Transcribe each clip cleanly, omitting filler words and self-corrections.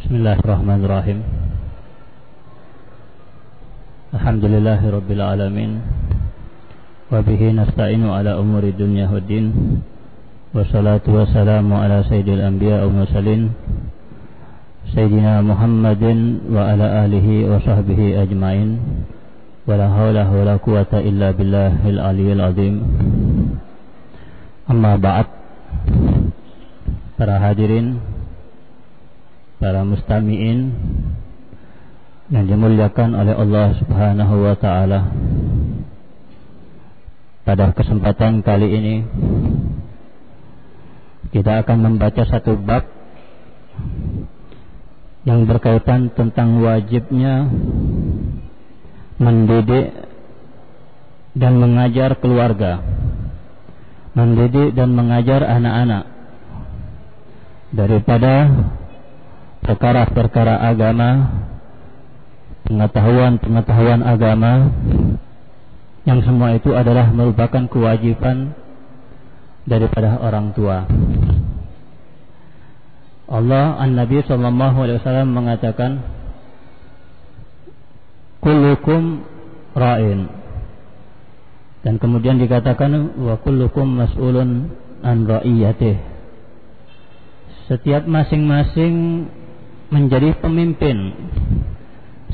Bismillahirrahmanirrahim. Alhamdulillahirabbil alamin. Wa bihi nasta'inu ala umuri dunya waddin. Wassalatu wassalamu ala sayyidil anbiya wal mursalin Sayyidina Muhammadin wa ala alihi wa sahbihi ajmain. Wala haula wala quwata illa billahil aliyyil azim. Amma ba'd. Para hadirin, para mustami'in yang dimuliakan oleh Allah Subhanahu wa ta'ala, pada kesempatan kali ini kita akan membaca satu bab yang berkaitan tentang wajibnya mendidik dan mengajar keluarga, mendidik dan mengajar anak-anak daripada perkara-perkara agama, pengetahuan agama, yang semua itu adalah merupakan kewajiban daripada orang tua. Allah, An-Nabi SAW mengatakan, kullukum ra'in, dan kemudian dikatakan wa kullukum mas'ulun an ra'iyatih. Setiap masing-masing menjadi pemimpin,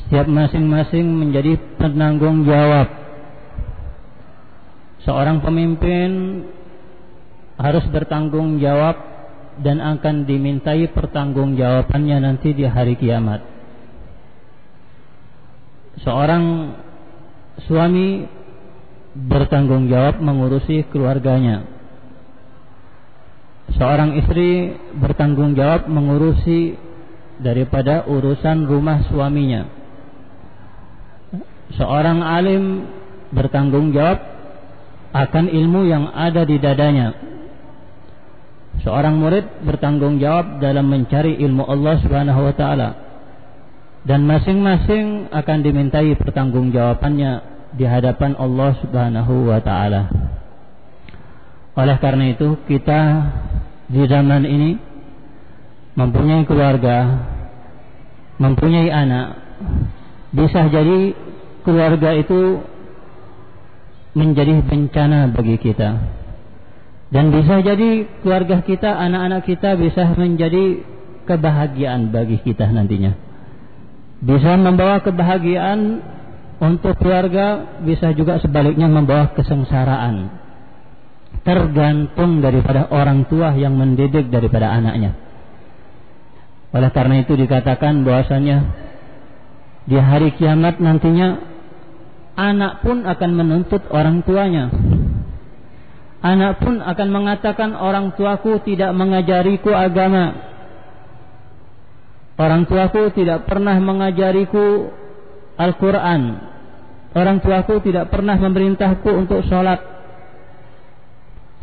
setiap masing-masing menjadi penanggung jawab. Seorang pemimpin harus bertanggung jawab dan akan dimintai pertanggungjawabannya nanti di hari kiamat. Seorang suami bertanggung jawab mengurusi keluarganya. Seorang istri bertanggung jawab mengurusi daripada urusan rumah suaminya. Seorang alim bertanggung jawab akan ilmu yang ada di dadanya. Seorang murid bertanggung jawab dalam mencari ilmu Allah Subhanahu wa ta'ala. Dan masing-masing akan dimintai pertanggungjawabannya di hadapan Allah Subhanahu wa ta'ala. Oleh karena itu, kita di zaman ini mempunyai keluarga, mempunyai anak. Bisa jadi keluarga itu menjadi bencana bagi kita, dan bisa jadi keluarga kita, anak-anak kita bisa menjadi kebahagiaan bagi kita nantinya. Bisa membawa kebahagiaan untuk keluarga, bisa juga sebaliknya membawa kesengsaraan. Tergantung daripada orang tua yang mendidik daripada anaknya. Oleh karena itu dikatakan bahwasanya di hari kiamat nantinya anak pun akan menuntut orang tuanya. Anak pun akan mengatakan, orang tuaku tidak mengajariku agama, orang tuaku tidak pernah mengajariku Al-Quran, orang tuaku tidak pernah memerintahku untuk sholat.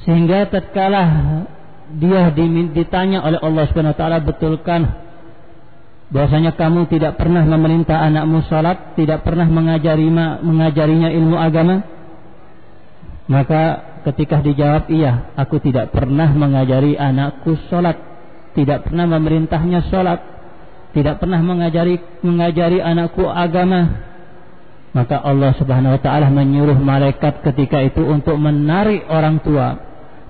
Sehingga tatkala dia ditanya oleh Allah Subhanahu wa ta'ala, betulkan bahwasanya kamu tidak pernah memerintah anakmu sholat, tidak pernah mengajarinya ilmu agama? Maka ketika dijawab, iya, aku tidak pernah mengajari anakku sholat, tidak pernah memerintahnya sholat, tidak pernah mengajari anakku agama, maka Allah Subhanahu wa ta'ala menyuruh malaikat ketika itu untuk menarik orang tua,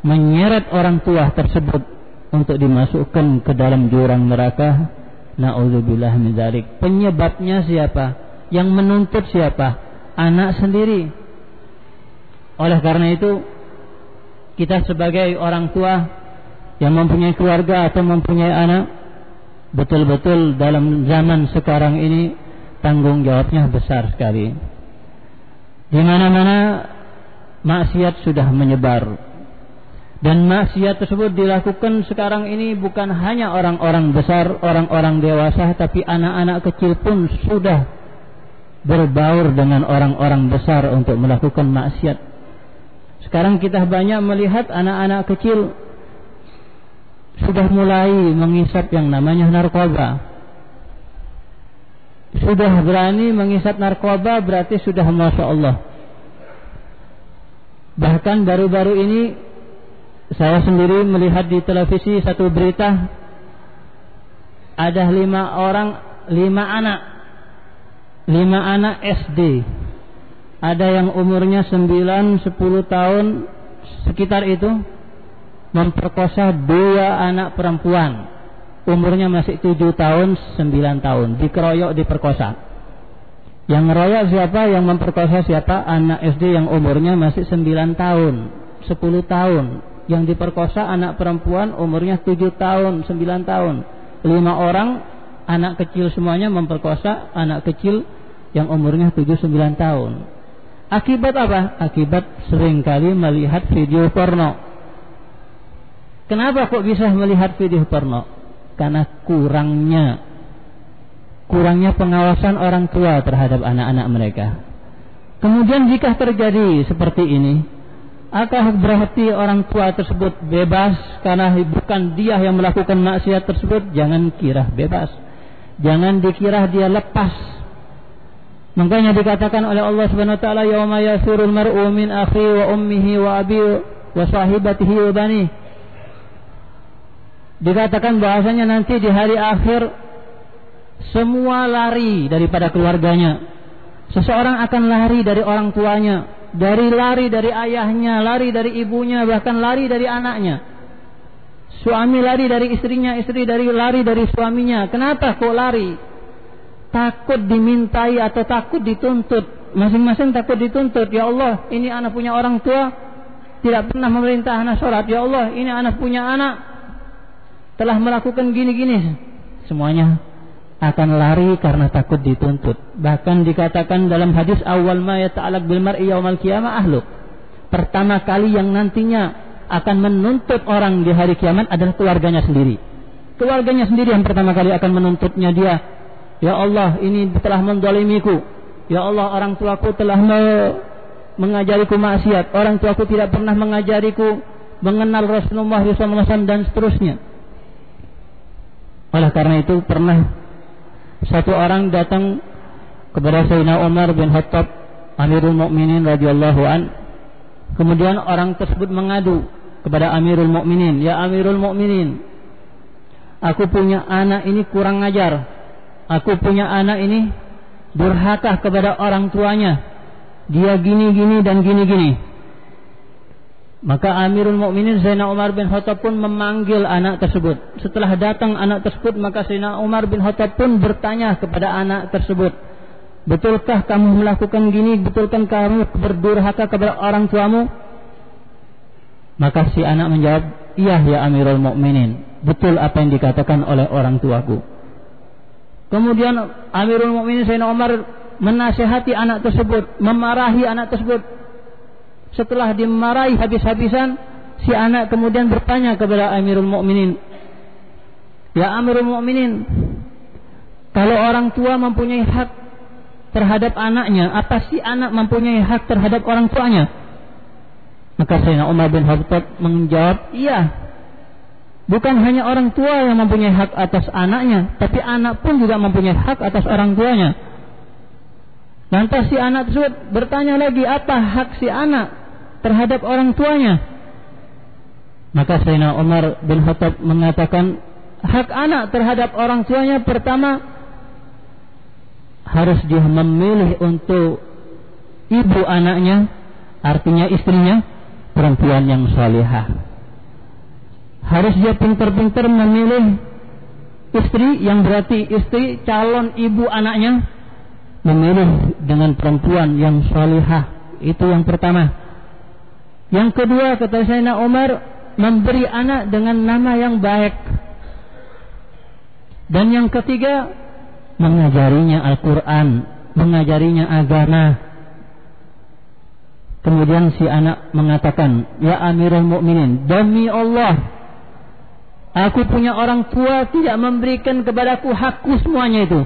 menyeret orang tua tersebut untuk dimasukkan ke dalam jurang neraka. Na'udzubillah min dzalik. Penyebabnya siapa? Yang menuntut siapa? Anak sendiri. Oleh karena itu, kita sebagai orang tua yang mempunyai keluarga atau mempunyai anak, betul-betul dalam zaman sekarang ini tanggung jawabnya besar sekali. Di mana-mana maksiat sudah menyebar. Dan maksiat tersebut dilakukan sekarang ini bukan hanya orang-orang besar, orang-orang dewasa, tapi anak-anak kecil pun sudah berbaur dengan orang-orang besar untuk melakukan maksiat. Sekarang kita banyak melihat anak-anak kecil sudah mulai menghisap yang namanya narkoba. Sudah berani menghisap narkoba, berarti sudah Masya Allah. Bahkan baru-baru ini saya sendiri melihat di televisi satu berita ada 5 anak. 5 anak SD. Ada yang umurnya 9, 10 tahun, sekitar itu, memperkosa 2 anak perempuan. Umurnya masih 7 tahun, 9 tahun. Dikeroyok, diperkosa. Yang ngeroyok siapa? Yang memperkosa siapa? Anak SD yang umurnya masih 9 tahun, 10 tahun. Yang diperkosa anak perempuan umurnya 7 tahun, 9 tahun. 5 orang, anak kecil semuanya memperkosa anak kecil yang umurnya 7-9 tahun. Akibat apa? Akibat seringkali melihat video porno. Kenapa kok bisa melihat video porno? Karena kurangnya pengawasan orang tua terhadap anak-anak mereka. Kemudian jika terjadi seperti ini, apakah berarti orang tua tersebut bebas karena bukan dia yang melakukan maksiat tersebut? Jangan kira bebas. Jangan dikira dia lepas. Makanya dikatakan oleh Allah Subhanahu wa taala, yauma yafirul mar'u min akhi wa ummihi wa abi wa sahibatihi wa bani. Dikatakan bahasanya nanti di hari akhir semua lari daripada keluarganya. Seseorang akan lari dari orang tuanya, lari dari ayahnya, lari dari ibunya, bahkan lari dari anaknya. Suami lari dari istrinya, istri lari dari suaminya. Kenapa kok lari? Takut dimintai atau takut dituntut. Masing-masing takut dituntut. Ya Allah, ini anak punya orang tua, tidak pernah memerintah anak sholat. Ya Allah, ini anak punya anak, telah melakukan gini-gini. Semuanya akan lari karena takut dituntut. Bahkan dikatakan dalam hadis, awal ma yata'alaq bil mar'i yaumal qiyamah ahlu. Pertama kali yang nantinya akan menuntut orang di hari kiamat adalah keluarganya sendiri. Keluarganya sendiri yang pertama kali akan menuntutnya dia. Ya Allah, ini telah menzalimiku. Ya Allah, orang tuaku telah mengajariku maksiat. Orang tuaku tidak pernah mengajariku mengenal Rasulullah SAW dan seterusnya. Oleh karena itu pernah satu orang datang kepada Sayyidina Umar bin Khattab, Amirul Mukminin radhiyallahu an. Kemudian orang tersebut mengadu kepada Amirul Mukminin, ya Amirul Mukminin, aku punya anak ini kurang ajar. Aku punya anak ini durhaka kepada orang tuanya. Dia gini-gini dan gini-gini. Maka Amirul Mukminin Sayyidina Umar bin Khattab pun memanggil anak tersebut. Setelah datang anak tersebut, maka Sayyidina Umar bin Khattab pun bertanya kepada anak tersebut, betulkah kamu melakukan gini? Betulkah kamu berdurhaka kepada orang tuamu? Maka si anak menjawab, iya ya Amirul Mukminin, betul apa yang dikatakan oleh orang tuaku. Kemudian Amirul Mukminin Sayyidina Umar menasihati anak tersebut, memarahi anak tersebut. Setelah dimarahi habis-habisan, si anak kemudian bertanya kepada Amirul Mukminin, ya Amirul Mukminin, kalau orang tua mempunyai hak terhadap anaknya, apa si anak mempunyai hak terhadap orang tuanya? Maka Sayyidina Umar bin Khattab menjawab, iya. Bukan hanya orang tua yang mempunyai hak atas anaknya, tapi anak pun juga mempunyai hak atas orang tuanya. Lantas si anak tersebut bertanya lagi, apa hak si anak terhadap orang tuanya? Maka Sayyidina Umar bin Khattab mengatakan, hak anak terhadap orang tuanya pertama, harus dia memilih untuk ibu anaknya, artinya istrinya, perempuan yang salihah. Harus dia pintar-pintar memilih istri, yang berarti istri calon ibu anaknya, memilih dengan perempuan yang salihah. Itu yang pertama. Yang kedua, kata Sayyidina Umar, memberi anak dengan nama yang baik. Dan yang ketiga, mengajarinya Al-Quran, mengajarinya agama. Kemudian si anak mengatakan, ya Amirul Mukminin, demi Allah, aku punya orang tua tidak memberikan kepadaku hakku semuanya itu.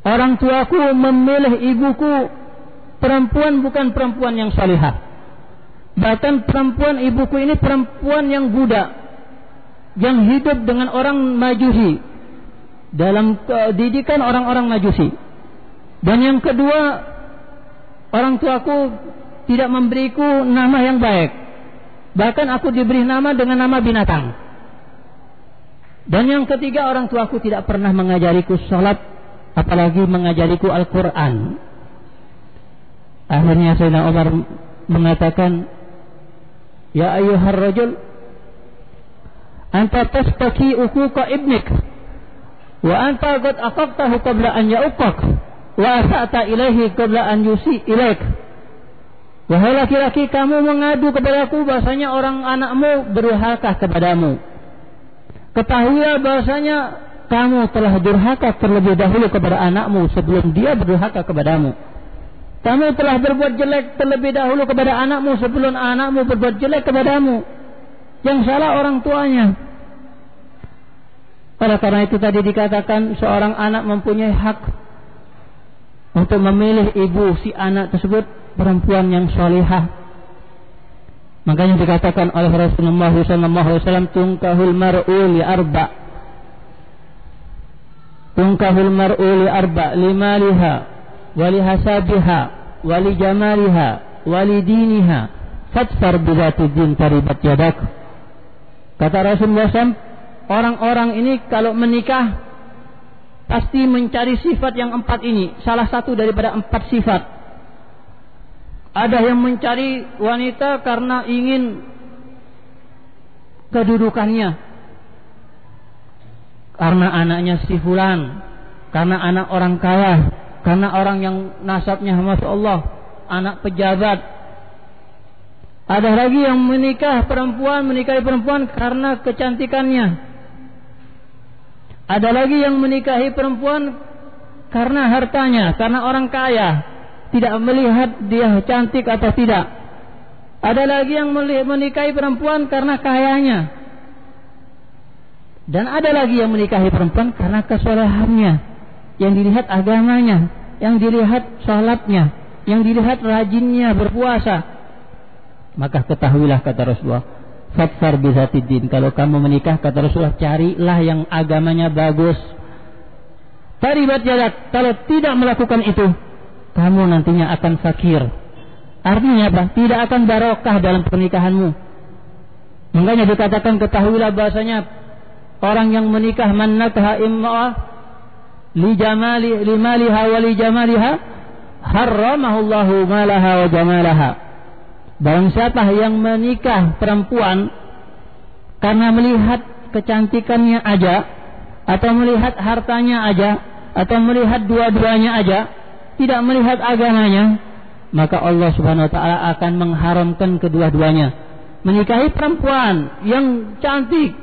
Orang tuaku memilih ibuku perempuan, bukan perempuan yang salihah. Bahkan perempuan ibuku ini perempuan yang budak, yang hidup dengan orang Majusi, dalam didikan orang-orang Majusi. Dan yang kedua, orang tuaku tidak memberiku nama yang baik. Bahkan aku diberi nama dengan nama binatang. Dan yang ketiga, orang tuaku tidak pernah mengajariku salat, apalagi mengajariku Al-Quran. Akhirnya Sayyidina Umar mengatakan, ya ayyuhar rajul, anta tastaki uquqa ibnik, wa anta qad aqaqtahu qabla an ya'uqqak, wa asa'ta ilaihi qabla an yusi ilaik. Wahai laki-laki, kamu mengadu kepadaku bahasanya orang anakmu durhaka kepadamu. Ketahuilah bahasanya kamu telah durhaka terlebih dahulu kepada anakmu sebelum dia berdurhaka kepadamu. Kamu telah berbuat jelek terlebih dahulu kepada anakmu sebelum anakmu berbuat jelek kepadamu. Yang salah orang tuanya. Oleh karena itu tadi dikatakan seorang anak mempunyai hak untuk memilih ibu si anak tersebut perempuan yang salihah. Makanya dikatakan oleh Rasulullah SAW, tunkahul mar'u li arba. Tunkahul mar'u li arba, limaliha, wali hasabiha, wali jamaliha, wali diniha, fatsar bidati din taribat yadak. Kata Rasulullah SAW, orang-orang ini kalau menikah pasti mencari sifat yang 4 ini, salah satu daripada 4 sifat. Ada yang mencari wanita karena ingin kedudukannya, karena anaknya si fulan, karena anak orang kaya, karena orang yang nasabnya Masya Allah, anak pejabat. Ada lagi yang menikahi perempuan karena kecantikannya. Ada lagi yang menikahi perempuan karena hartanya, karena orang kaya, tidak melihat dia cantik atau tidak. Ada lagi yang menikahi perempuan karena kayanya. Dan ada lagi yang menikahi perempuan karena kesolehannya, yang dilihat agamanya, yang dilihat salatnya, yang dilihat rajinnya berpuasa. Maka ketahuilah, kata Rasulullah, fatsar bizatiddin, kalau kamu menikah, kata Rasulullah, carilah yang agamanya bagus. Taribat yadak, kalau tidak melakukan itu, kamu nantinya akan fakir. Artinya apa? Tidak akan barokah dalam pernikahanmu. Makanya dikatakan, ketahuilah bahasanya orang yang menikah, man nakaha imra'ah li maliha wa li jamaliha harramahullahu malaha wa jamalaha. Barang siapa yang menikah perempuan karena melihat kecantikannya aja, atau melihat hartanya aja, atau melihat dua-duanya aja, tidak melihat agamanya, maka Allah Subhanahu wa ta'ala akan mengharamkan kedua-duanya. Menikahi perempuan yang cantik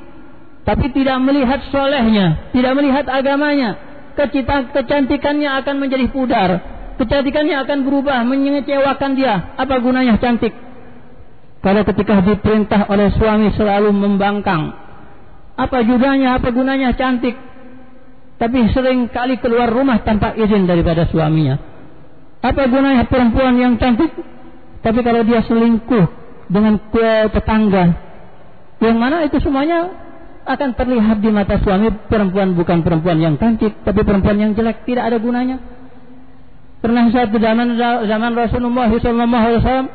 tapi tidak melihat solehnya, tidak melihat agamanya, kecantikannya akan menjadi pudar, kecantikannya akan berubah, mengecewakan dia. Apa gunanya cantik kalau ketika diperintah oleh suami selalu membangkang? Apa gunanya cantik tapi sering kali keluar rumah tanpa izin daripada suaminya? Apa gunanya perempuan yang cantik tapi kalau dia selingkuh dengan tetangga? Yang mana itu semuanya akan terlihat di mata suami. Perempuan bukan perempuan yang cantik, tapi perempuan yang jelek, tidak ada gunanya. Pernah saat zaman Rasulullah SAW,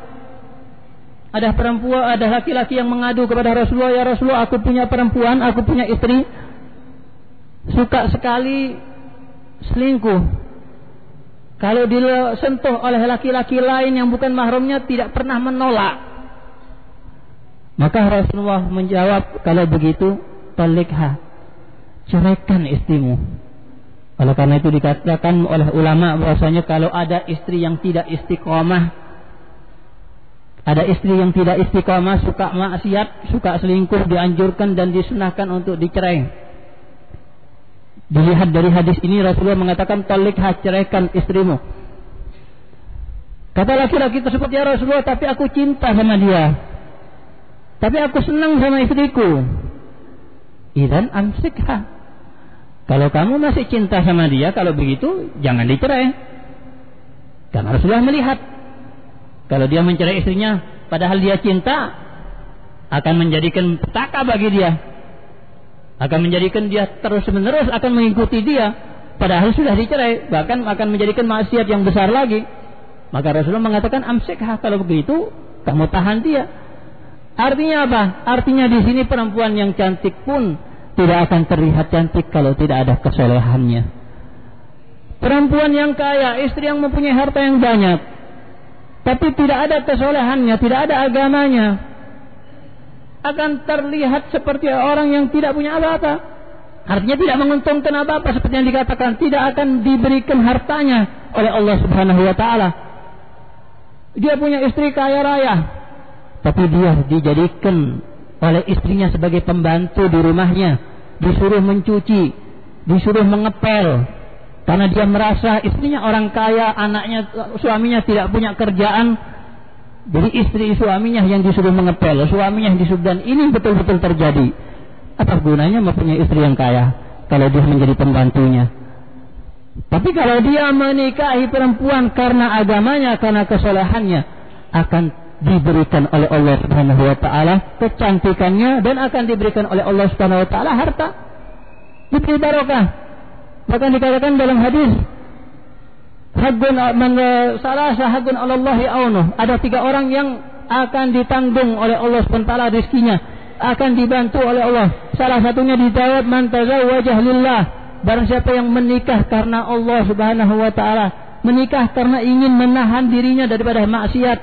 ada perempuan, ada laki-laki yang mengadu kepada Rasulullah, ya Rasulullah, aku punya perempuan, aku punya istri, suka sekali selingkuh. Kalau disentuh oleh laki-laki lain yang bukan mahramnya, tidak pernah menolak. Maka Rasulullah menjawab, kalau begitu, talikha, ceraikan istrimu. Oleh karena itu dikatakan oleh ulama bahwasanya kalau ada istri yang tidak istiqomah, ada istri yang tidak istiqomah, suka maksiat, suka selingkuh, dianjurkan dan disunahkan untuk dicerai. Dilihat dari hadis ini, Rasulullah mengatakan, talikha, ceraikan istrimu. Kata laki-laki tersebut, ya Rasulullah, tapi aku cinta sama dia, tapi aku senang sama istriku. Idzan amsikha, kalau kamu masih cinta sama dia, kalau begitu jangan dicerai. Karena Rasulullah melihat, kalau dia mencerai istrinya padahal dia cinta, akan menjadikan petaka bagi dia, akan menjadikan dia terus-menerus akan mengikuti dia, padahal sudah dicerai, bahkan akan menjadikan maksiat yang besar lagi. Maka Rasulullah mengatakan, amsikha, kalau begitu kamu tahan dia. Artinya apa? Artinya di sini perempuan yang cantik pun tidak akan terlihat cantik kalau tidak ada kesolehannya. Perempuan yang kaya, istri yang mempunyai harta yang banyak, tapi tidak ada kesolehannya, tidak ada agamanya, akan terlihat seperti orang yang tidak punya apa-apa. Artinya tidak menguntungkan apa-apa, seperti yang dikatakan, tidak akan diberikan hartanya oleh Allah Subhanahu wa ta'ala. Dia punya istri kaya raya, tapi dia dijadikan oleh istrinya sebagai pembantu di rumahnya, disuruh mencuci, disuruh mengepel, karena dia merasa istrinya orang kaya, anaknya, suaminya tidak punya kerjaan. Jadi istri suaminya yang disuruh mengepel, suaminya yang disuruh, dan ini betul-betul terjadi. Apa gunanya mempunyai istri yang kaya kalau dia menjadi pembantunya? Tapi kalau dia menikahi perempuan karena agamanya, karena kesolehannya, akan diberikan oleh Allah Subhanahu wa ta'ala kecantikannya, dan akan diberikan oleh Allah Subhanahu wa ta'ala harta, diberi barokah. Bahkan dikatakan dalam hadis, hagun man salasa hagun 'alallahi aunuh, ada 3 orang yang akan ditanggung oleh Allah Subhanahu wa ta'ala rizkinya, akan dibantu oleh Allah. Salah satunya dijawab, man tazawwaja lillah, barang siapa yang menikah karena Allah Subhanahu wa ta'ala, menikah karena ingin menahan dirinya daripada maksiat,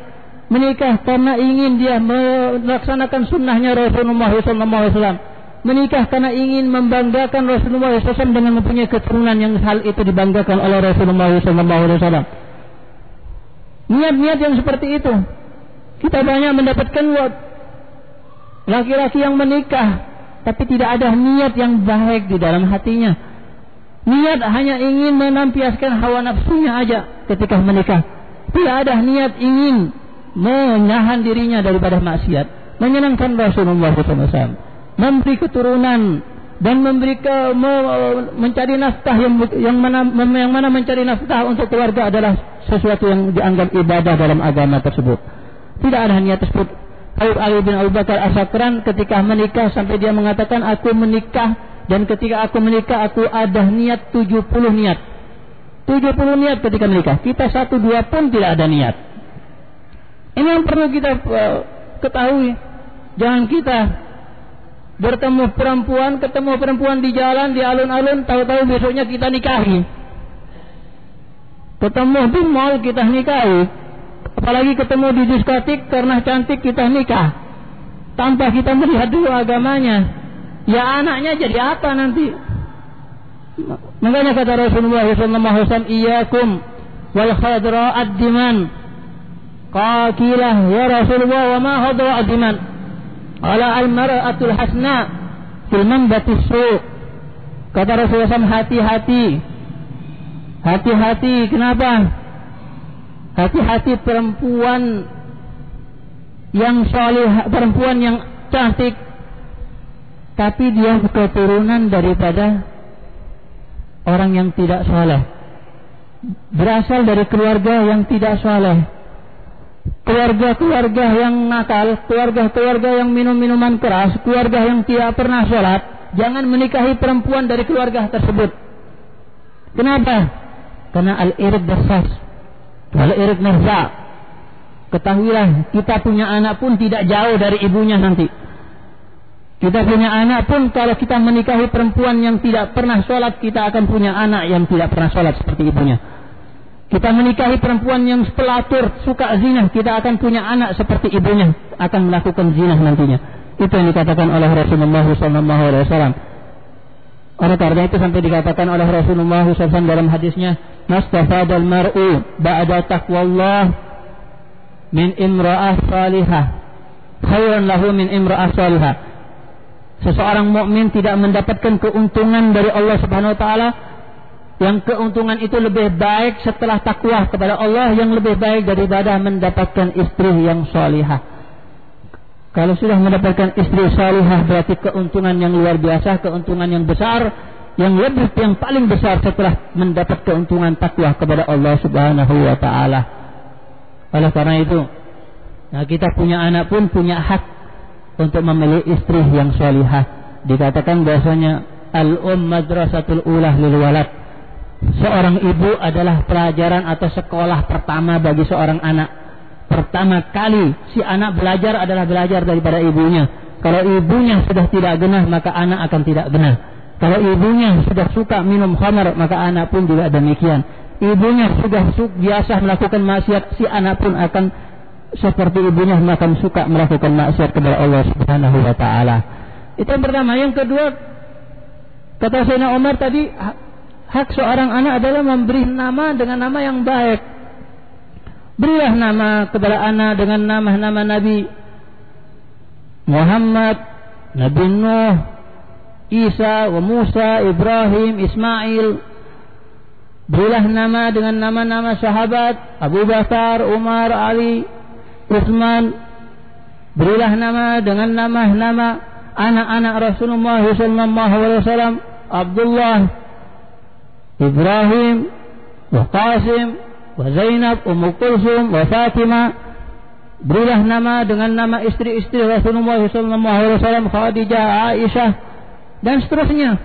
menikah karena ingin dia melaksanakan sunnahnya Rasulullah SAW, menikah karena ingin membanggakan Rasulullah SAW dengan mempunyai keturunan yang hal itu dibanggakan oleh Rasulullah SAW. Niat-niat yang seperti itu kita banyak mendapatkan laki-laki yang menikah tapi tidak ada niat yang baik di dalam hatinya. Niat hanya ingin melampiaskan hawa nafsunya aja ketika menikah. Tidak ada niat ingin menahan dirinya daripada maksiat, menyenangkan Rasulullah SAW, memberi keturunan, dan mencari nafkah yang mana mencari nafkah untuk keluarga adalah sesuatu yang dianggap ibadah dalam agama tersebut. Tidak ada niat tersebut. Ali bin Abu Bakar As-Sakran ketika menikah sampai dia mengatakan, aku menikah, dan ketika aku menikah aku ada niat 70 niat. 70 niat ketika menikah. Kita 1-2 pun tidak ada niat. Ini yang perlu kita ketahui. Jangan kita ketemu perempuan di jalan, di alun-alun, tahu-tahu besoknya kita nikahi. Ketemu di mall kita nikahi. Apalagi ketemu di diskotik karena cantik kita nikah, tanpa kita melihat dulu agamanya. Ya anaknya jadi apa nanti? Makanya kata Rasulullah SAW, iyyakum wal khadra ad-diman. Qaqilah ya Rasulullah, wa ma khadra ad-diman? Ala al-mar'atul hasna fil manbatis su'. Kata Rasulullah SAW, hati-hati. Hati-hati, kenapa? Hati-hati perempuan yang salih, perempuan yang cantik, tapi dia keturunan daripada orang yang tidak saleh, berasal dari keluarga yang tidak saleh, keluarga-keluarga yang nakal, keluarga-keluarga yang minum-minuman keras, keluarga yang tidak pernah sholat. Jangan menikahi perempuan dari keluarga tersebut. Kenapa? Karena al-irq dasas, al-irq nafsa. Ketahuilah, kita punya anak pun tidak jauh dari ibunya nanti. Kita punya anak pun kalau kita menikahi perempuan yang tidak pernah sholat, kita akan punya anak yang tidak pernah sholat seperti ibunya. Kita menikahi perempuan yang pelatur, suka zina, kita akan punya anak seperti ibunya, akan melakukan zina nantinya. Itu yang dikatakan oleh Rasulullah SAW. Oleh karena itu sampai dikatakan oleh Rasulullah SAW dalam hadisnya, mastafadal mar'u ba'da taqwallah min imra'ah salihah khairan lahu min imra'ah salihah. Seseorang mukmin tidak mendapatkan keuntungan dari Allah Subhanahu wa taala yang keuntungan itu lebih baik setelah takwa kepada Allah, yang lebih baik daripada mendapatkan istri yang salihah. Kalau sudah mendapatkan istri salihah berarti keuntungan yang luar biasa, keuntungan yang besar, yang paling besar setelah mendapat keuntungan takwa kepada Allah Subhanahu wa taala. Oleh karena itu, nah kita punya anak pun punya hak untuk memilih istri yang salihah. Dikatakan bahasanya al-madrasatul ulah lil walad. Seorang ibu adalah pelajaran atau sekolah pertama bagi seorang anak. Pertama kali si anak belajar adalah belajar daripada ibunya. Kalau ibunya sudah tidak genah, maka anak akan tidak genah. Kalau ibunya sudah suka minum khamar, maka anak pun juga demikian. Ibunya sudah biasa melakukan maksiat, si anak pun akan seperti ibunya akan suka melakukan maksiat kepada Allah Subhanahu wa taala. Itu yang pertama. Yang kedua, kata Sayyidina Umar tadi, hak seorang anak adalah memberi nama dengan nama yang baik. Berilah nama kepada anak dengan nama-nama Nabi Muhammad, Nabi Nuh, Isa, wa Musa, Ibrahim, Ismail. Berilah nama dengan nama-nama sahabat Abu Bakar, Umar, Ali, Utsman. Berilah nama dengan nama-nama anak-anak Rasulullah SAW, Abdullah, Ibrahim, wa Qasim, wa Zainab, Ummu Kulsum, wa Fatimah. Berilah nama dengan nama istri-istri Rasulullah SAW, Khadijah, Aisyah, dan seterusnya.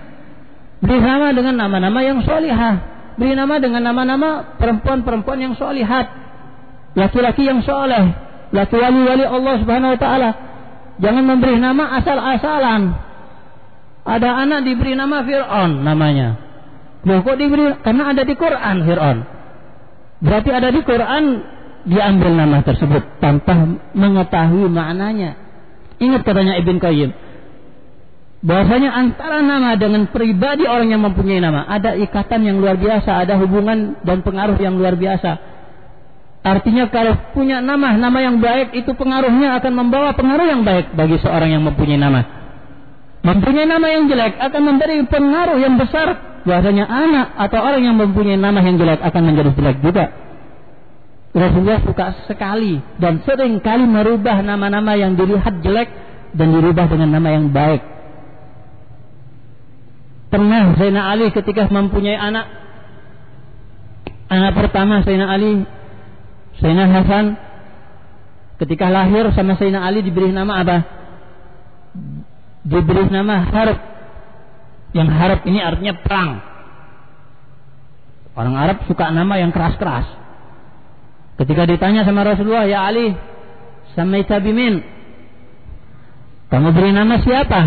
Beri nama dengan nama-nama yang solihah. Beri nama dengan nama-nama perempuan-perempuan yang solihat, laki-laki yang soleh, laki wali-wali Allah Subhanahu wa taala. Jangan memberi nama asal-asalan. Ada anak diberi nama Fir'aun namanya. Loh, kok diberi? Karena ada di Quran Fir'aun. Berarti ada di Quran, diambil nama tersebut tanpa mengetahui maknanya. Ingat katanya Ibn Qayyim, bahwasanya antara nama dengan pribadi orang yang mempunyai nama ada ikatan yang luar biasa, ada hubungan dan pengaruh yang luar biasa. Artinya kalau punya nama yang baik, itu pengaruhnya akan membawa pengaruh yang baik bagi seorang yang mempunyai nama. Mempunyai nama yang jelek akan memberi pengaruh yang besar, bahwasanya anak atau orang yang mempunyai nama yang jelek akan menjadi jelek juga. Rasulullah suka sekali dan sering kali merubah nama-nama yang dilihat jelek dan dirubah dengan nama yang baik. Pernah Sayyidina Ali ketika mempunyai anak pertama Sayyidina Ali, Sayyidina Hasan, ketika lahir sama Sayyidina Ali diberi nama apa? Diberi nama Harb. Yang Harb ini artinya perang. Orang Arab suka nama yang keras-keras. Ketika ditanya sama Rasulullah, ya Ali, samaita bimin, kamu beri nama siapa?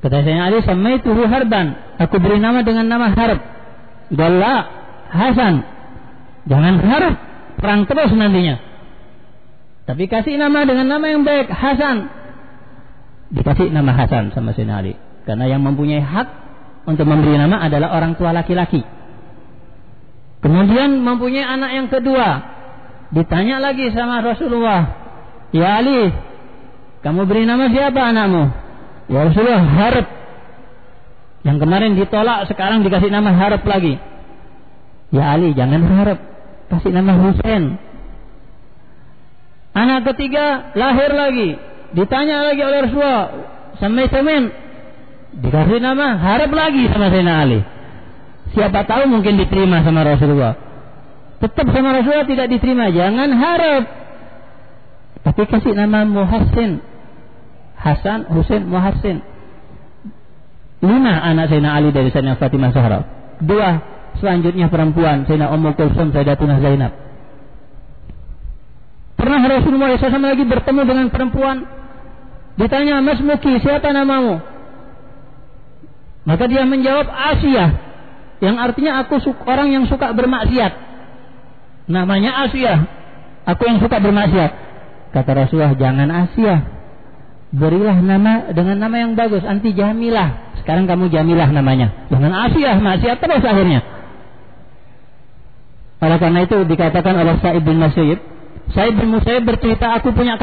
Kata Sayyidina Ali, samaituhu Harban, aku beri nama dengan nama Harb. Dalla Hasan, jangan Harb, perang terus nantinya. Tapi kasih nama dengan nama yang baik, Hasan. Dikasih nama Hasan sama Sayyidina Ali, karena yang mempunyai hak untuk memberi nama adalah orang tua laki-laki. Kemudian mempunyai anak yang kedua, ditanya lagi sama Rasulullah, ya Ali, kamu beri nama siapa anakmu? Ya Rasulullah, Harb. Yang kemarin ditolak, sekarang dikasih nama Harb lagi. Ya Ali, jangan Harb, kasih nama Husain. Anak ketiga lahir lagi, ditanya lagi oleh Rasulullah, sampai temen, dikasih nama Harb lagi sama Sayyidina Ali. Siapa tahu mungkin diterima sama Rasulullah. Tetap sama Rasulullah tidak diterima, jangan Harb, tapi kasih nama Muhassin. Hasan, Husain, Muhassin. 5 anak Sayyidina Ali dari Sayyidina Fatimah Zahra. 2 selanjutnya perempuan, Sayyidina Ummu Kulsum, Sayyidatunah Zainab. Pernah Rasulullah SAW lagi bertemu dengan perempuan, ditanya, Mas Muki, siapa namamu? Maka dia menjawab, Asia, yang artinya aku orang yang suka bermaksiat. Namanya Asia, aku yang suka bermaksiat. Kata Rasulullah, jangan Asia, berilah nama dengan nama yang bagus, anti Jamilah. Sekarang kamu Jamilah namanya, jangan Asia, maksiat terus akhirnya. Oleh karena itu dikatakan oleh Sa'id bin Musayyib, Sa'id bin Musayyib bercerita, aku punya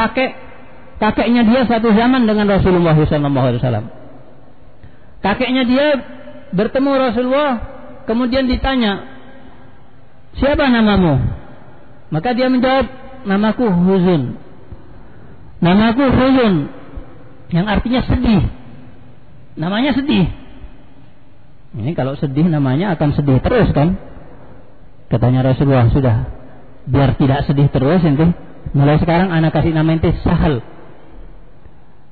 kakeknya dia satu zaman dengan Rasulullah SAW. Kakeknya dia bertemu Rasulullah, kemudian ditanya, siapa namamu? Maka dia menjawab, namaku Huzun. Namaku Huzun, yang artinya sedih. Namanya sedih. Ini kalau sedih namanya akan sedih terus kan? Katanya Rasulullah, sudah, biar tidak sedih terus ente, mulai sekarang anak kasih nama ente Sahal.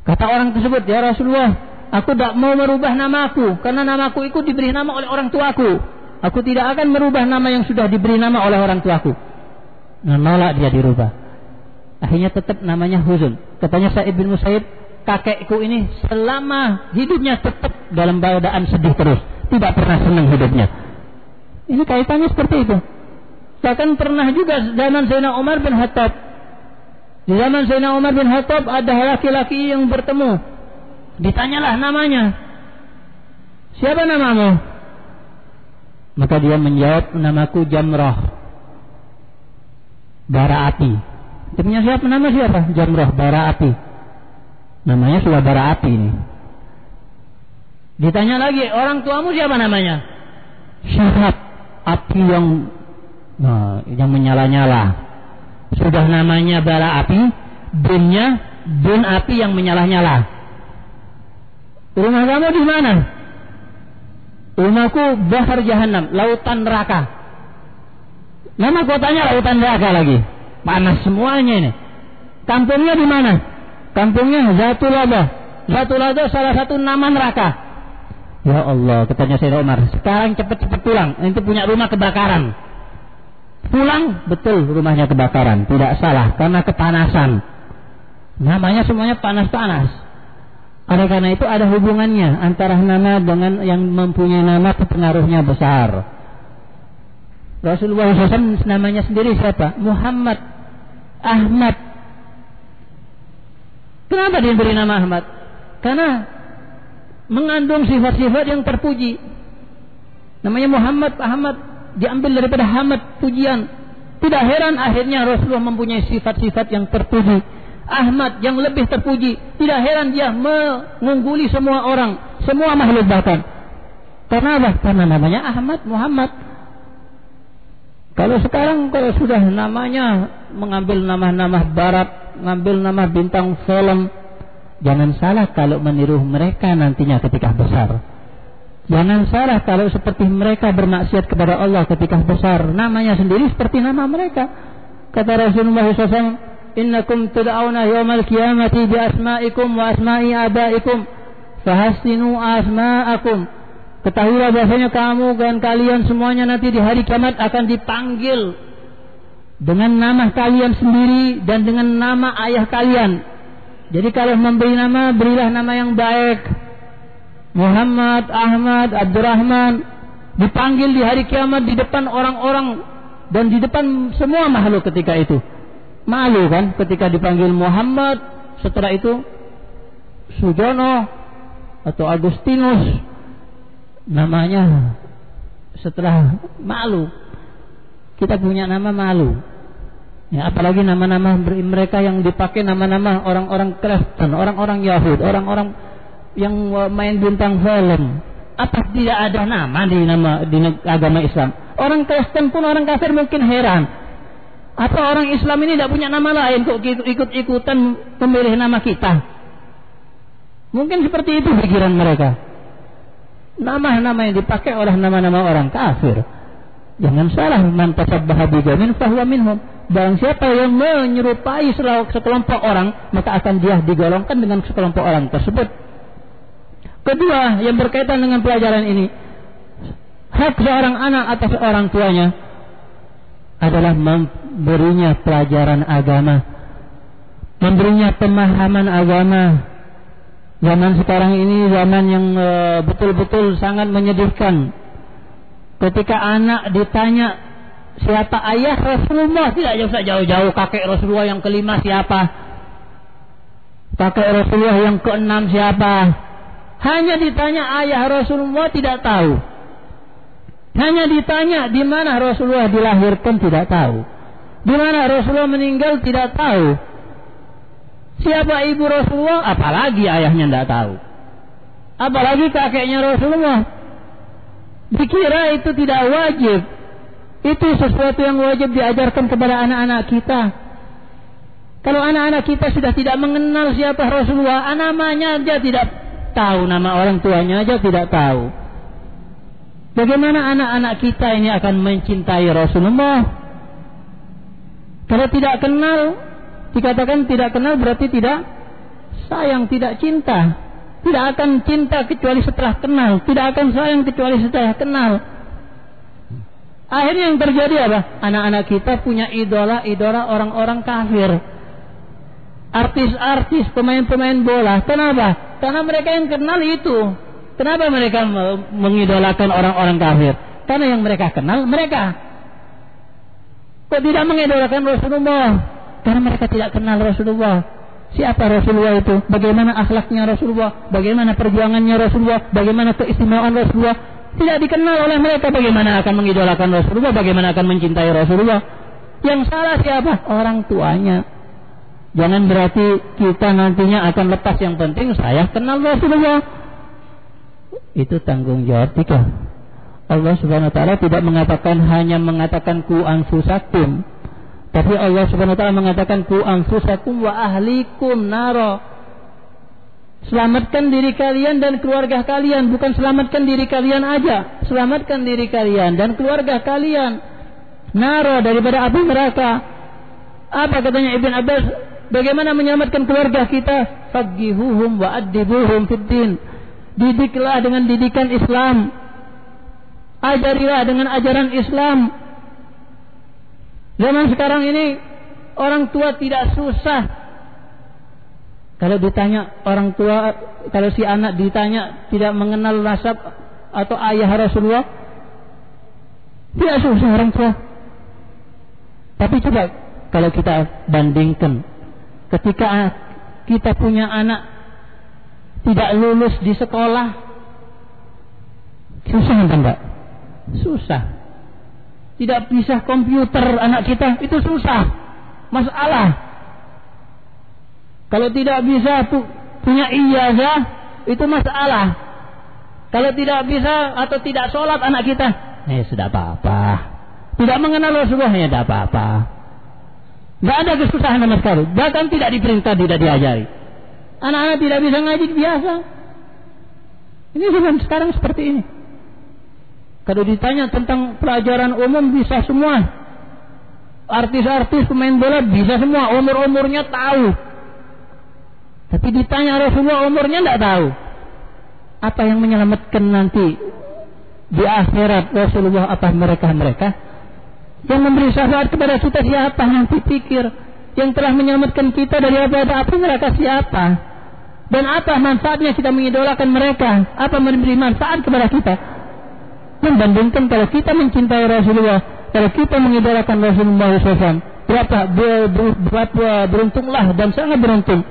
Kata orang tersebut, ya Rasulullah, aku tidak mau merubah namaku, karena namaku itu diberi nama oleh orang tuaku. Aku tidak akan merubah nama yang sudah diberi nama oleh orang tuaku. Menolak dia dirubah. Akhirnya tetap namanya Huzun. Katanya Sa'id bin Musayyib, kakekku ini selama hidupnya tetap dalam keadaan sedih terus, tidak pernah senang hidupnya. Ini kaitannya seperti itu. Bahkan pernah juga zaman Sayyidina Umar bin Khattab. Di zaman Sayyidina Umar bin Khattab ada laki-laki yang bertemu. Ditanyalah namanya. Siapa namamu? Maka dia menjawab, namaku Jamrah, bara api. Dia punya siapa? Nama siapa? Jamrah, bara api. Namanya sudah bara api ini. Ditanya lagi, orang tuamu siapa namanya? Syahab, api yang menyala-nyala. Sudah namanya bara api, binnya bin api yang menyala-nyala. Rumah kamu di mana? Rumahku Bahar Jahannam, lautan neraka. Nama kotanya lautan neraka lagi. Panas semuanya ini. Kampungnya di mana? Kampungnya Zatul Lada. Zatul Lada salah satu nama neraka. Ya Allah, katanya Sayyidina Umar, sekarang cepat-cepat pulang. Nanti punya rumah kebakaran. Pulang, betul rumahnya kebakaran. Tidak salah, karena kepanasan. Namanya semuanya panas-panas. Oleh karena itu ada hubungannya antara nama dengan yang mempunyai nama, pengaruhnya besar. Rasulullah SAW namanya sendiri siapa? Muhammad, Ahmad. Kenapa dia beri nama Ahmad? Karena mengandung sifat-sifat yang terpuji. Namanya Muhammad, Ahmad diambil daripada hamad, pujian. Tidak heran akhirnya Rasulullah mempunyai sifat-sifat yang terpuji. Ahmad yang lebih terpuji. Tidak heran dia mengungguli semua orang, semua makhluk bahkan. Karena apa? Karena namanya Ahmad, Muhammad. Kalau sekarang kalau sudah namanya mengambil nama-nama barat, mengambil nama bintang film, jangan salah kalau meniru mereka nantinya ketika besar. Jangan salah kalau seperti mereka bermaksiat kepada Allah ketika besar. Namanya sendiri seperti nama mereka. Kata Rasulullah SAW, innakum tud'auna yawmal qiyamati bi asma'ikum wa asma'i abaikum fahassinu asma'akum. Ketahuilah bahasanya kamu dan kalian semuanya nanti di hari kiamat akan dipanggil dengan nama kalian sendiri dan dengan nama ayah kalian. Jadi kalau memberi nama, berilah nama yang baik. Muhammad, Ahmad, Abdurrahman, dipanggil di hari kiamat di depan orang-orang dan di depan semua makhluk ketika itu. Malu kan ketika dipanggil Muhammad, setelah itu Sujono atau Agustinus, namanya setelah malu. Kita punya nama malu. Ya, apalagi nama-nama mereka yang dipakai nama-nama orang-orang Kristen, orang-orang Yahud, orang-orang yang main bintang film. Apa tidak ada nama di agama Islam? Orang Kristen pun, orang kafir mungkin heran. Apa orang Islam ini tidak punya nama lain kok ikut-ikutan memilih nama kita? Mungkin seperti itu pikiran mereka. Nama-nama yang dipakai oleh nama-nama orang kafir. Jangan salah, man tasabbaha biqaumin fahuwa minhum. Barang siapa yang menyerupai sekelompok orang, maka akan dia digolongkan dengan sekelompok orang tersebut. Kedua, yang berkaitan dengan pelajaran ini, hak seorang anak atas orang tuanya adalah memberinya pelajaran agama, memberinya pemahaman agama. Zaman sekarang ini zaman yang betul-betul sangat menyedihkan. Ketika anak ditanya siapa ayah Rasulullah, tidak usah jauh-jauh, kakek Rasulullah yang kelima siapa, kakek Rasulullah yang keenam siapa. Hanya ditanya ayah Rasulullah tidak tahu. Hanya ditanya di mana Rasulullah dilahirkan tidak tahu. Di mana Rasulullah meninggal tidak tahu. Siapa ibu Rasulullah, apalagi ayahnya tidak tahu. Apalagi kakeknya Rasulullah. Dikira itu tidak wajib. Itu sesuatu yang wajib diajarkan kepada anak-anak kita. Kalau anak-anak kita sudah tidak mengenal siapa Rasulullah, namanya aja tidak tahu, nama orang tuanya aja tidak tahu, bagaimana anak-anak kita ini akan mencintai Rasulullah? Kalau tidak kenal, dikatakan tidak kenal berarti tidak sayang, tidak cinta. Tidak akan cinta kecuali setelah kenal, tidak akan sayang kecuali setelah kenal. Akhirnya yang terjadi apa? Anak-anak kita punya idola-idola orang-orang kafir. artis-artis, pemain-pemain bola. Kenapa? Karena mereka yang kenal itu. Kenapa mereka mengidolakan orang-orang kafir? Karena yang mereka kenal mereka. Kok tidak mengidolakan Rasulullah? Karena mereka tidak kenal Rasulullah. Siapa Rasulullah itu? Bagaimana akhlaknya Rasulullah? Bagaimana perjuangannya Rasulullah? Bagaimana keistimewaan Rasulullah? Tidak dikenal oleh mereka. Bagaimana akan mengidolakan Rasulullah? Bagaimana akan mencintai Rasulullah? Yang salah siapa? Orang tuanya. Jangan berarti kita nantinya akan lepas. Yang penting saya kenal Rasulullah. Itu tanggung jawab kita. Allah Subhanahu wa taala tidak mengatakan hanya mengatakan ku anfusakum, tapi Allah Subhanahu wa taala mengatakan ku anfusakum wa ahlikum naro. Selamatkan diri kalian dan keluarga kalian, bukan selamatkan diri kalian aja, selamatkan diri kalian dan keluarga kalian naro daripada api neraka. Apa katanya Ibn Abbas? Bagaimana menyelamatkan keluarga kita? Faqihuhum wa addibuhum fid din. Didiklah dengan didikan Islam. Ajarilah dengan ajaran Islam. Zaman sekarang ini orang tua tidak susah. Kalau ditanya orang tua, kalau si anak ditanya tidak mengenal nasab atau ayah Rasulullah, tidak susah orang tua. Tapi coba kalau kita bandingkan, ketika kita punya anak tidak lulus di sekolah, susah enggak? Susah. Tidak bisa komputer anak kita, itu susah, masalah. Kalau tidak bisa punya ijazah, itu masalah. Kalau tidak bisa atau tidak sholat anak kita, sudah apa-apa. Tidak mengenal Rasulullah, tidak apa-apa. Tidak ada kesusahan sama sekali. Bahkan tidak diperintah, tidak diajari. Anak-anak tidak bisa ngaji biasa. Ini zaman sekarang seperti ini. Kalau ditanya tentang pelajaran umum bisa semua. Artis-artis pemain bola bisa semua. Umur-umurnya tahu. Tapi ditanya Rasulullah umurnya tidak tahu. Apa yang menyelamatkan nanti di akhirat Rasulullah? Apa mereka-mereka yang memberi syafaat kepada kita? Siapa? Nanti pikir. Yang telah menyelamatkan kita dari api neraka siapa? Dan apa manfaatnya kita mengidolakan mereka? Apa memberi manfaat kepada kita? Membandingkan kalau kita mencintai Rasulullah, kalau kita mengidolakan Rasulullah SAW, berapa beruntunglah dan sangat beruntung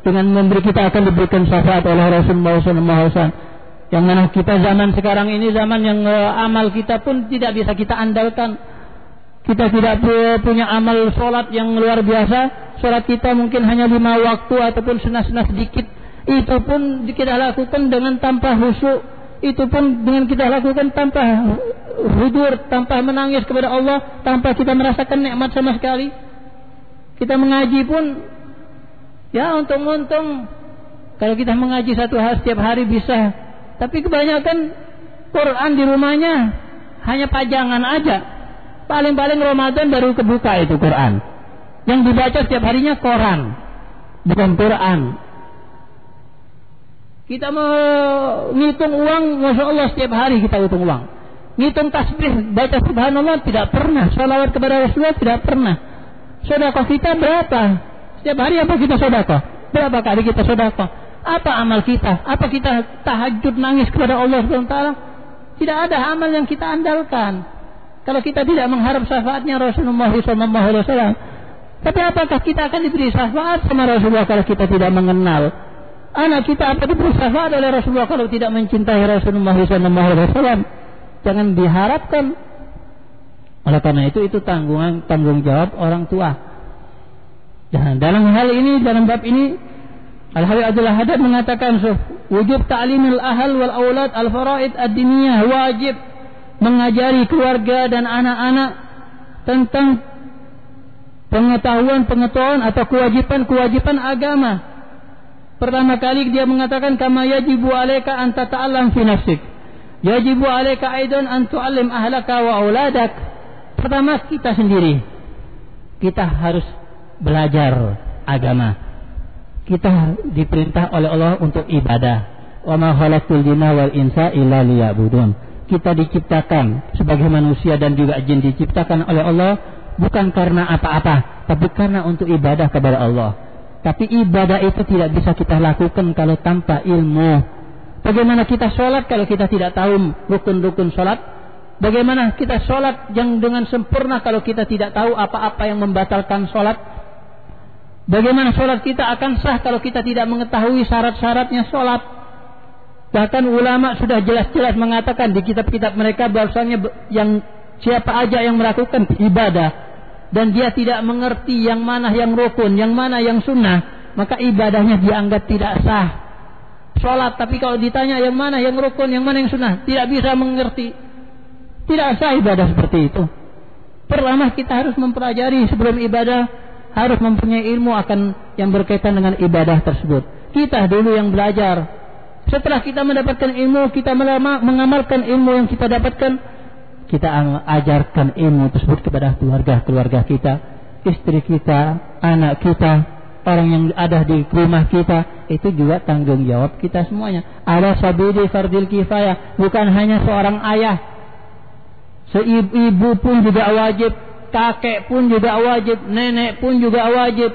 dengan memberi kita akan diberikan syafaat oleh Rasulullah SAW. Yang mana kita zaman sekarang ini zaman yang amal kita pun tidak bisa kita andalkan. Kita tidak punya amal sholat yang luar biasa. Sholat kita mungkin hanya 5 waktu ataupun sunah-sunah sedikit. Itu pun kita lakukan dengan tanpa khusyuk. Itu pun dengan kita lakukan tanpa hudur, tanpa menangis kepada Allah, tanpa kita merasakan nikmat sama sekali. Kita mengaji pun, ya untung-untung kalau kita mengaji satu hari setiap hari bisa. Tapi kebanyakan Quran di rumahnya hanya pajangan aja. Paling-paling Ramadan baru kebuka itu Quran. Yang dibaca setiap harinya Quran, bukan Quran. Kita mau ngitung uang, Masya Allah setiap hari kita hitung uang. Ngitung tasbih, baca subhanallah tidak pernah. Sholawat kepada Rasulullah tidak pernah. Sedekah kita berapa? Setiap hari apa kita sedekah? Berapa kali kita sedekah? Apa amal kita? Apa kita tahajud nangis kepada Allah SWT? Tidak ada amal yang kita andalkan. Kalau kita tidak mengharap syafaatnya Rasulullah SAW. Tapi apakah kita akan diberi syafaat sama Rasulullah kalau kita tidak mengenal? Anak kita apa diberi syafaat oleh Rasulullah kalau tidak mencintai Rasulullah SAW? Jangan diharapkan. Oleh karena itu tanggung jawab orang tua. Dan dalam hal ini, dalam bab ini, Al-Habib Abdullah Haddad mengatakan wujub ta'limil ahal wal aulad al-faraid ad-diniyah, wajib mengajari keluarga dan anak-anak tentang pengetahuan atau kewajiban agama. Pertama kali dia mengatakan kama yajibu alayka an tata'allam fi nafsik, yajibu alayka aidan an tu'allim ahlaka wa auladak. Pertama kita sendiri, kita harus belajar agama. Kita diperintah oleh Allah untuk ibadah. Wa ma khalaqtul jinna wal insa illa liya'budun. Kita diciptakan sebagai manusia dan juga jin diciptakan oleh Allah bukan karena apa-apa, tapi karena untuk ibadah kepada Allah. Tapi ibadah itu tidak bisa kita lakukan kalau tanpa ilmu. Bagaimana kita sholat kalau kita tidak tahu rukun-rukun sholat? Bagaimana kita sholat yang dengan sempurna kalau kita tidak tahu apa-apa yang membatalkan sholat? Bagaimana sholat kita akan sah kalau kita tidak mengetahui syarat-syaratnya sholat? Bahkan ulama sudah jelas-jelas mengatakan di kitab-kitab mereka bahwasanya yang siapa aja yang melakukan ibadah dan dia tidak mengerti yang mana yang rukun, yang mana yang sunnah, maka ibadahnya dianggap tidak sah. Sholat, tapi kalau ditanya yang mana yang rukun, yang mana yang sunnah, tidak bisa mengerti. Tidak sah ibadah seperti itu. Pertama kita harus mempelajari sebelum ibadah, harus mempunyai ilmu akan yang berkaitan dengan ibadah tersebut. Kita dulu yang belajar. Setelah kita mendapatkan ilmu, kita mengamalkan ilmu yang kita dapatkan, kita ajarkan ilmu tersebut kepada keluarga kita, istri kita, anak kita, orang yang ada di rumah kita. Itu juga tanggung jawab kita semuanya. Ala sabili fardil kifayah, bukan hanya seorang ayah, ibu pun juga wajib, kakek pun juga wajib, nenek pun juga wajib.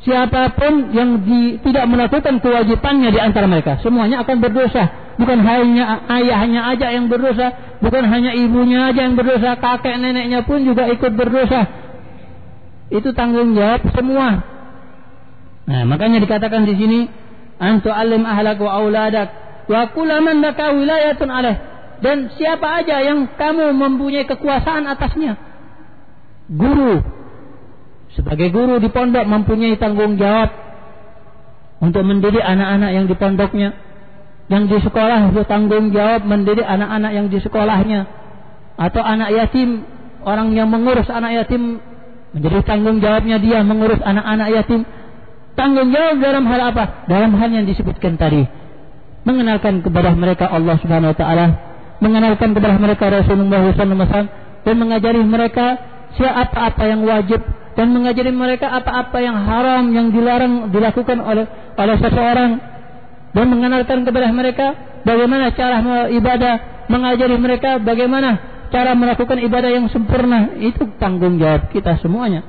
Siapapun yang tidak melakukan kewajibannya di antara mereka, semuanya akan berdosa. Bukan hanya ayahnya aja yang berdosa, bukan hanya ibunya aja yang berdosa, kakek neneknya pun juga ikut berdosa. Itu tanggung jawab semua. Nah, makanya dikatakan di sini, antu alim ahlak wa auladak wa kullaman laka wilayatun alaih. Dan siapa aja yang kamu mempunyai kekuasaan atasnya. Guru, sebagai guru di pondok mempunyai tanggung jawab untuk mendidik anak-anak yang di pondoknya. Yang di sekolah bertanggung jawab mendidik anak-anak yang di sekolahnya. Atau anak yatim, orang yang mengurus anak yatim, menjadi tanggung jawabnya dia mengurus anak-anak yatim. Tanggung jawab dalam hal apa? Dalam hal yang disebutkan tadi. Mengenalkan kepada mereka Allah Subhanahu Wa Taala, mengenalkan kepada mereka Rasulullah SAW, dan mengajari mereka apa-apa yang wajib, dan mengajari mereka apa-apa yang haram, yang dilarang dilakukan oleh seseorang, dan mengenalkan kepada mereka bagaimana cara ibadah, mengajari mereka bagaimana cara melakukan ibadah yang sempurna. Itu tanggung jawab kita semuanya.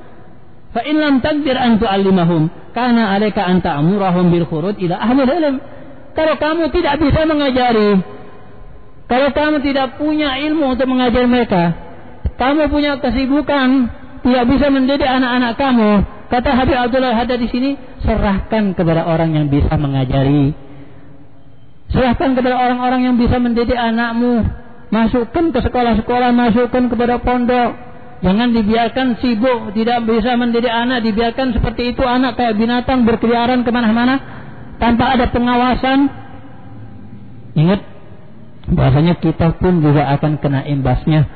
Fa in lam taqdir an tu'allimahum kana 'alaika an ta'murahum bil khuruj ila ahli ilm. Kalau kamu tidak bisa mengajari, kalau kamu tidak punya ilmu untuk mengajari mereka, kamu punya kesibukan, tidak bisa mendidik anak-anak kamu, kata Habib Abdullah Haddad di sini, serahkan kepada orang yang bisa mengajari. Serahkan kepada orang-orang yang bisa mendidik anakmu. Masukkan ke sekolah-sekolah, masukkan kepada pondok. Jangan dibiarkan sibuk, tidak bisa mendidik anak, dibiarkan seperti itu anak kayak binatang berkeliaran kemana-mana tanpa ada pengawasan. Ingat, bahasanya kita pun juga akan kena imbasnya.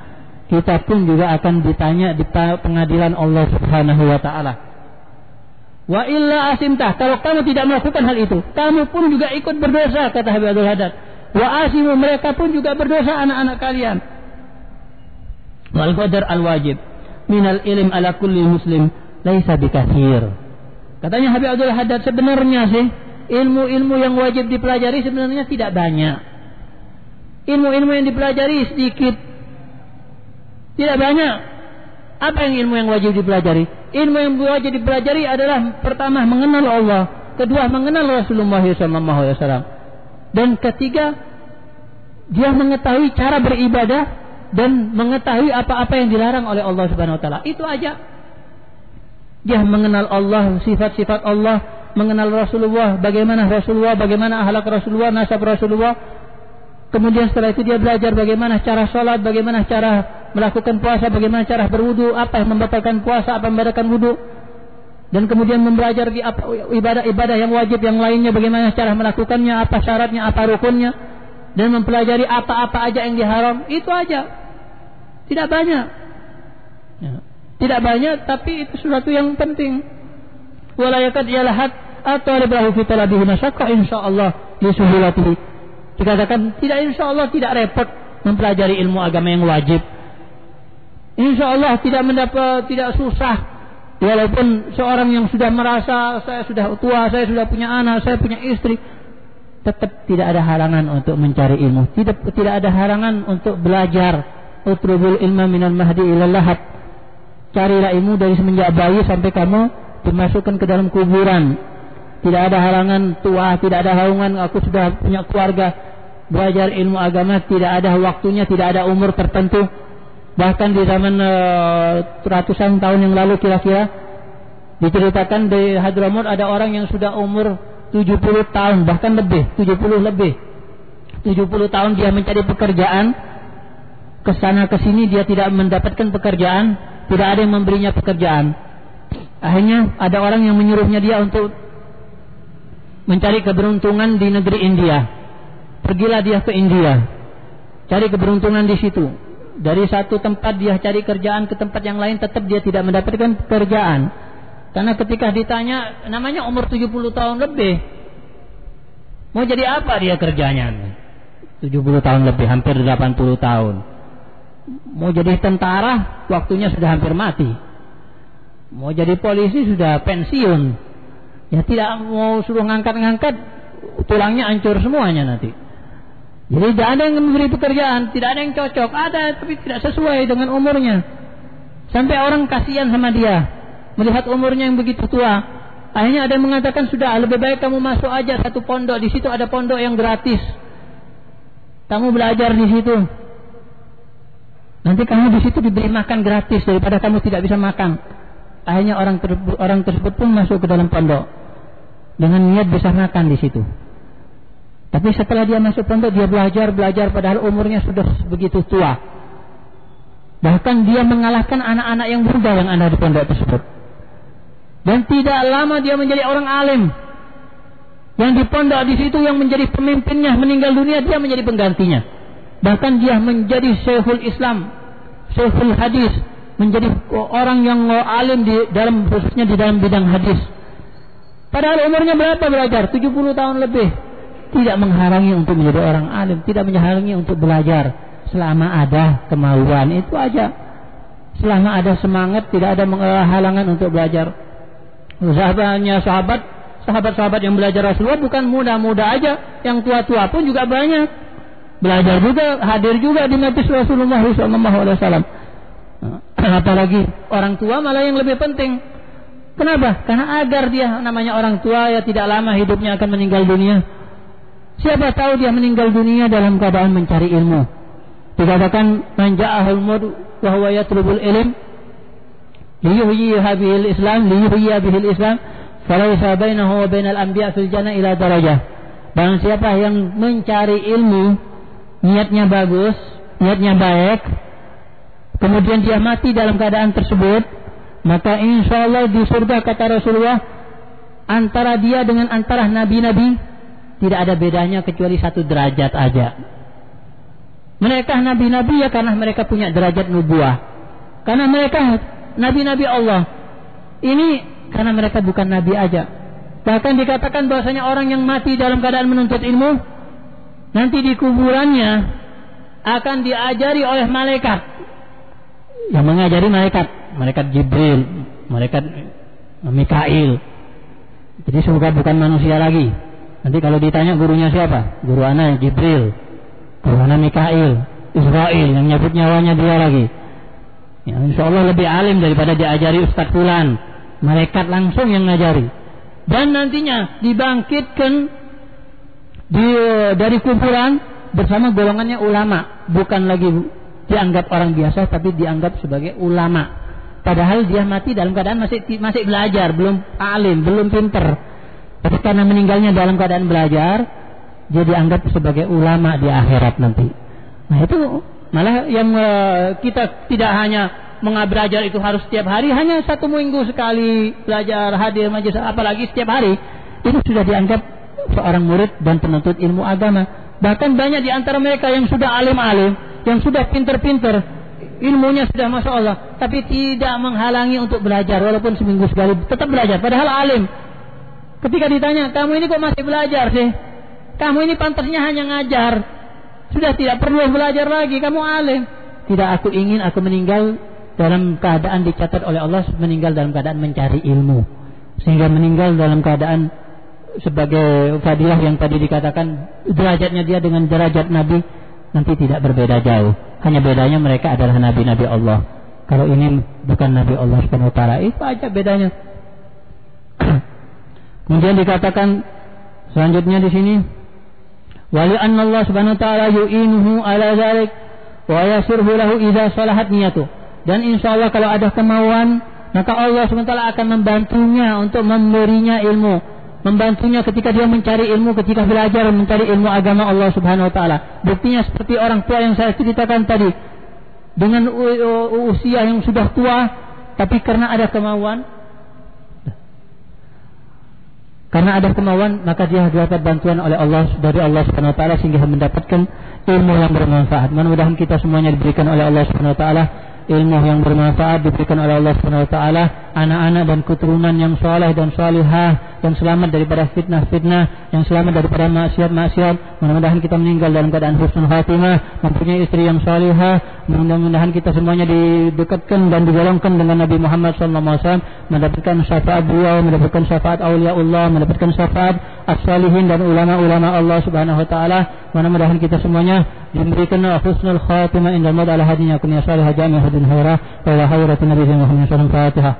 Kita pun juga akan ditanya di pengadilan Allah Subhanahu Wa Taala. Wa illa asimtah, kalau kamu tidak melakukan hal itu, kamu pun juga ikut berdosa, kata Habib Abdul Haddad. Wa asimu, mereka pun juga berdosa, anak-anak kalian. Wal qadar al wajib minal ilm ala kulli muslim laisa bikathir. Katanya Habib Abdul Haddad, sebenarnya sih ilmu-ilmu yang wajib dipelajari sebenarnya tidak banyak. Ilmu-ilmu yang dipelajari sedikit, tidak banyak. Apa yang ilmu yang wajib dipelajari? Ilmu yang wajib dipelajari adalah pertama mengenal Allah, kedua mengenal Rasulullah SAW, dan ketiga dia mengetahui cara beribadah dan mengetahui apa-apa yang dilarang oleh Allah Subhanahu Wa Taala. Itu aja. Dia mengenal Allah, sifat-sifat Allah, mengenal Rasulullah, bagaimana akhlak Rasulullah, nasab Rasulullah. Kemudian setelah itu dia belajar bagaimana cara sholat, bagaimana cara melakukan puasa, bagaimana cara berwudu, apa yang membatalkan puasa, apa yang membatalkan wudu. Dan kemudian mempelajari ibadah-ibadah yang wajib yang lainnya, bagaimana cara melakukannya, apa syaratnya, apa rukunnya, dan mempelajari apa-apa aja yang diharam. Itu aja. Tidak banyak. Ya. Tidak banyak, tapi itu sesuatu yang penting. Wala yakad yalahat atau librahu fi talabihi masyaqqa insyaallah li suhulatihi. Dikatakan tidak, insya Allah tidak repot mempelajari ilmu agama yang wajib. Insya Allah tidak susah. Walaupun seorang yang sudah merasa saya sudah tua, saya sudah punya anak, saya punya istri, tetap tidak ada halangan untuk mencari ilmu. Tidak ada halangan untuk belajar. Utrubul ilma minal mahdi ilal lahad. Carilah ilmu dari semenjak bayi sampai kamu dimasukkan ke dalam kuburan. Tidak ada halangan tua, tidak ada halangan aku sudah punya keluarga. Belajar ilmu agama tidak ada waktunya, tidak ada umur tertentu. Bahkan di zaman ratusan tahun yang lalu kira-kira diceritakan di Hadramaut ada orang yang sudah umur 70 tahun, bahkan lebih, 70 lebih. 70 tahun dia mencari pekerjaan, kesana kesini dia tidak mendapatkan pekerjaan, tidak ada yang memberinya pekerjaan. Akhirnya ada orang yang menyuruhnya dia untuk mencari keberuntungan di negeri India. Pergilah dia ke India, cari keberuntungan di situ. Dari satu tempat dia cari kerjaan ke tempat yang lain, tetap dia tidak mendapatkan pekerjaan. Karena ketika ditanya, namanya umur 70 tahun lebih, mau jadi apa dia kerjanya? 70 tahun lebih, hampir 80 tahun. Mau jadi tentara, waktunya sudah hampir mati. Mau jadi polisi sudah pensiun. Ya tidak mau suruh ngangkat-ngangkat, tulangnya hancur semuanya nanti. Jadi tidak ada yang memberi pekerjaan, tidak ada yang cocok, ada tapi tidak sesuai dengan umurnya. Sampai orang kasihan sama dia, melihat umurnya yang begitu tua. Akhirnya ada yang mengatakan, sudah lebih baik kamu masuk aja satu pondok, di situ ada pondok yang gratis. Kamu belajar di situ. Nanti kamu di situ diberi makan gratis daripada kamu tidak bisa makan. Akhirnya orang tersebut pun masuk ke dalam pondok dengan niat bisa makan di situ. Tapi setelah dia masuk pondok, dia belajar padahal umurnya sudah begitu tua. Bahkan dia mengalahkan anak-anak yang muda yang ada di pondok tersebut. Dan tidak lama dia menjadi orang alim. Yang di pondok di situ yang menjadi pemimpinnya meninggal dunia, dia menjadi penggantinya. Bahkan dia menjadi Syekhul Islam, Syekhul Hadis, menjadi orang yang alim khususnya di dalam bidang hadis. Padahal umurnya berapa belajar? 70 tahun lebih. Tidak menghalangi untuk menjadi orang alim, tidak menghalangi untuk belajar. Selama ada kemauan, itu aja. Selama ada semangat, tidak ada halangan untuk belajar. Sahabat-sahabat yang belajar Rasulullah bukan muda-muda aja, yang tua-tua pun juga banyak. Belajar juga, hadir juga di majlis Rasulullah SAW. Apalagi orang tua malah yang lebih penting. Kenapa? Karena agar dia namanya orang tua ya tidak lama hidupnya akan meninggal dunia. Siapa tahu dia meninggal dunia dalam keadaan mencari ilmu. Dikatakan man ja'ahul maut wa huwa yatlubul ilm liyuhyiha bihil Islam liyuhyiha bihil Islam falaysa bainahu wa bainal anbiya fil jannah ila darajah. Barang siapa yang mencari ilmu, niatnya bagus, niatnya baik, kemudian dia mati dalam keadaan tersebut, maka insyaallah di surga, kata Rasulullah, antara dia dengan antara nabi-nabi tidak ada bedanya kecuali 1 derajat aja. Mereka nabi-nabi ya karena mereka punya derajat nubuah. Karena mereka nabi-nabi Allah. Ini karena mereka bukan nabi aja. Bahkan dikatakan bahwasanya orang yang mati dalam keadaan menuntut ilmu, nanti di kuburannya akan diajari oleh malaikat. Yang mengajari malaikat Jibril, malaikat Mikail. Jadi semoga bukan manusia lagi. Nanti kalau ditanya gurunya siapa? Guru anak Jibril, guru anak Mikail, Israel yang nyabut nyawanya dia lagi. Ya, insya Allah lebih alim daripada diajari Ustadz Fulan. Malaikat langsung yang ngajari. Dan nantinya dibangkitkan dari kuburan bersama golongannya ulama. Bukan lagi dianggap orang biasa, tapi dianggap sebagai ulama. Padahal dia mati dalam keadaan masih belajar, belum alim, belum pinter. Tapi karena meninggalnya dalam keadaan belajar, dia dianggap sebagai ulama di akhirat nanti. Nah itu malah yang kita tidak hanya belajar itu harus setiap hari, hanya 1 minggu sekali belajar, hadir majelis, apalagi setiap hari, itu sudah dianggap seorang murid dan penuntut ilmu agama. Bahkan banyak di antara mereka yang sudah alim-alim, yang sudah pinter-pinter, ilmunya sudah Masya Allah, tapi tidak menghalangi untuk belajar, walaupun seminggu sekali tetap belajar, padahal alim. Ketika ditanya, kamu ini kok masih belajar sih? Kamu ini pantasnya hanya ngajar, sudah tidak perlu belajar lagi, kamu alim. Tidak, aku ingin aku meninggal dalam keadaan dicatat oleh Allah, meninggal dalam keadaan mencari ilmu, sehingga meninggal dalam keadaan sebagai fadilah yang tadi dikatakan derajatnya dia dengan derajat Nabi nanti tidak berbeda jauh. Hanya bedanya mereka adalah nabi-nabi Allah. Kalau ini bukan nabi Allah SWT, itu aja bedanya. Kemudian dikatakan selanjutnya di sini, wali anna Allah subhanahu wa ta'ala yu'inuhu ala dzalik wa yasirhu lahu idza salahat niyatu. Dan insyaallah kalau ada kemauan, maka Allah subhanahu wa ta'ala akan membantunya untuk memberinya ilmu, membantunya ketika dia mencari ilmu, ketika belajar mencari ilmu agama Allah subhanahu wa ta'ala. Buktinya seperti orang tua yang saya ceritakan tadi, dengan usia yang sudah tua, tapi karena ada kemauan, maka dia dapat bantuan oleh Allah, dari Allah subhanahu wa ta'ala, sehingga mendapatkan ilmu yang bermanfaat. Mudah-mudahan kita semuanya diberikan oleh Allah subhanahu wa ta'ala ilmu yang bermanfaat, diberikan oleh Allah subhanahu wa ta'ala anak-anak dan keturunan yang saleh dan salihah, yang selamat daripada fitnah-fitnah, yang selamat daripada maksiat-maksiat. Mudah-mudahan kita meninggal dalam keadaan husnul khatimah, mempunyai istri yang salihah. Mudah-mudahan kita semuanya didekatkan dan digolongkan dengan Nabi Muhammad SAW, mendapatkan syafaat beliau, mendapatkan syafaat awliyaullah, mendapatkan syafaat as-salihin dan ulama-ulama Allah subhanahu wa ta'ala. Mudah-mudahan kita semuanya diberikan husnul khatimah indal maut ala hadinya kunya salihah jami'ah hadin khairah wa ila hayrati Nabi Muhammad SAW. Fatihah.